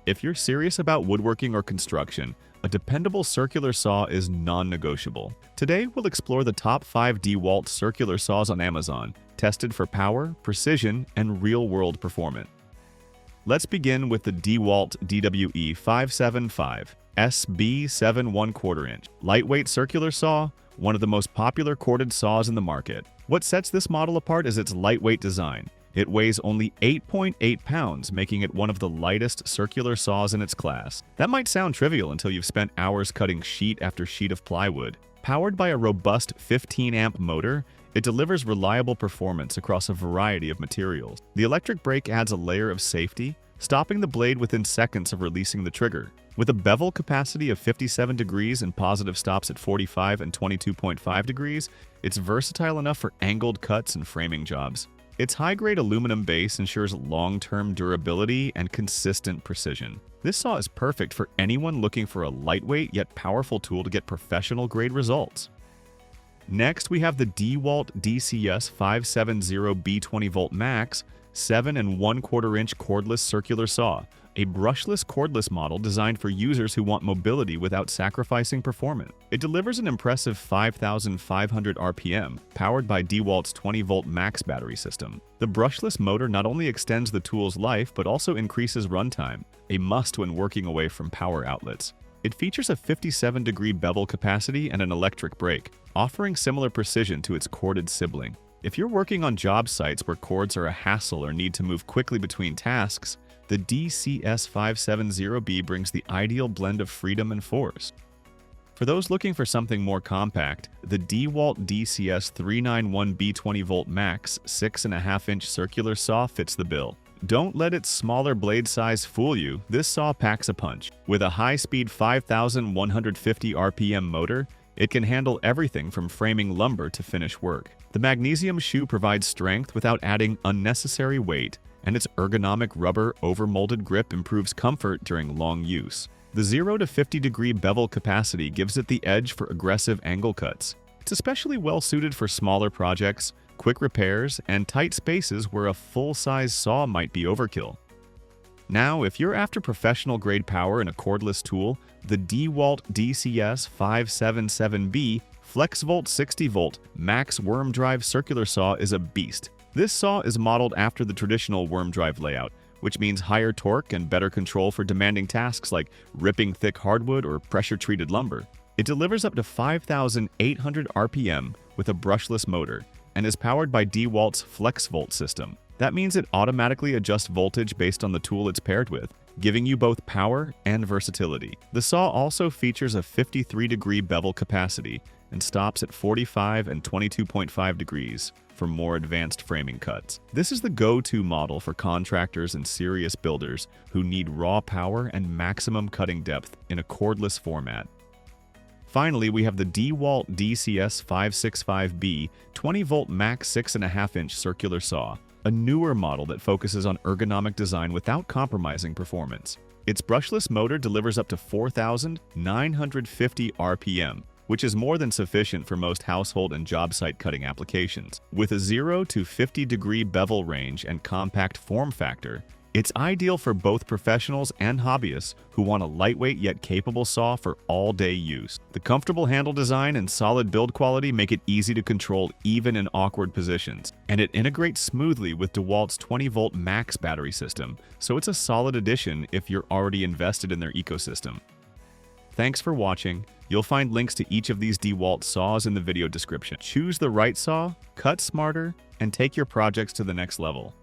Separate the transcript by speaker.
Speaker 1: If you're serious about woodworking or construction, a dependable circular saw is non-negotiable. Today, we'll explore the top 5 DeWalt circular saws on Amazon, tested for power, precision, and real-world performance. Let's begin with the DeWalt DWE 575 SB 7 1/4 inch. Lightweight circular saw, one of the most popular corded saws in the market. What sets this model apart is its lightweight design. It weighs only 8.8 pounds, making it one of the lightest circular saws in its class. That might sound trivial until you've spent hours cutting sheet after sheet of plywood. Powered by a robust 15-amp motor, it delivers reliable performance across a variety of materials. The electric brake adds a layer of safety, stopping the blade within seconds of releasing the trigger. With a bevel capacity of 57 degrees and positive stops at 45 and 22.5 degrees, it's versatile enough for angled cuts and framing jobs. Its high-grade aluminum base ensures long-term durability and consistent precision. This saw is perfect for anyone looking for a lightweight yet powerful tool to get professional-grade results. Next, we have the DeWalt DCS 570B 20V Max 7 1/4 inch cordless circular saw, a brushless cordless model designed for users who want mobility without sacrificing performance. It delivers an impressive 5,500 RPM, powered by DeWalt's 20V Max battery system. The brushless motor not only extends the tool's life but also increases runtime, a must when working away from power outlets. It features a 57-degree bevel capacity and an electric brake, offering similar precision to its corded sibling. If you're working on job sites where cords are a hassle or need to move quickly between tasks, the DCS 570B brings the ideal blend of freedom and force. For those looking for something more compact, the DeWalt DCS 391B 20V Max 6.5 inch circular saw fits the bill. Don't let its smaller blade size fool you, this saw packs a punch. With a high-speed 5,150 RPM motor, it can handle everything from framing lumber to finish work. The magnesium shoe provides strength without adding unnecessary weight, and its ergonomic rubber over-molded grip improves comfort during long use. The 0 to 50-degree bevel capacity gives it the edge for aggressive angle cuts. It's especially well-suited for smaller projects, quick repairs, and tight spaces where a full-size saw might be overkill. Now, if you're after professional-grade power in a cordless tool, the DeWalt DCS 577B FLEXVOLT 60V Max Worm Drive Circular Saw is a beast. This saw is modeled after the traditional worm drive layout, which means higher torque and better control for demanding tasks like ripping thick hardwood or pressure-treated lumber. It delivers up to 5,800 RPM with a brushless motor and is powered by DeWalt's FLEXVOLT system. That means it automatically adjusts voltage based on the tool it's paired with, giving you both power and versatility. The saw also features a 53-degree bevel capacity and stops at 45 and 22.5 degrees for more advanced framing cuts. This is the go-to model for contractors and serious builders who need raw power and maximum cutting depth in a cordless format. Finally, we have the DeWalt DCS 565B 20V Max 6.5 inch circular saw, a newer model that focuses on ergonomic design without compromising performance. Its brushless motor delivers up to 4,950 RPM, which is more than sufficient for most household and job site cutting applications. With a 0 to 50-degree bevel range and compact form factor, it's ideal for both professionals and hobbyists who want a lightweight yet capable saw for all-day use. The comfortable handle design and solid build quality make it easy to control even in awkward positions, and it integrates smoothly with DeWalt's 20V Max battery system, so it's a solid addition if you're already invested in their ecosystem. Thanks for watching. You'll find links to each of these DeWalt saws in the video description. Choose the right saw, cut smarter, and take your projects to the next level.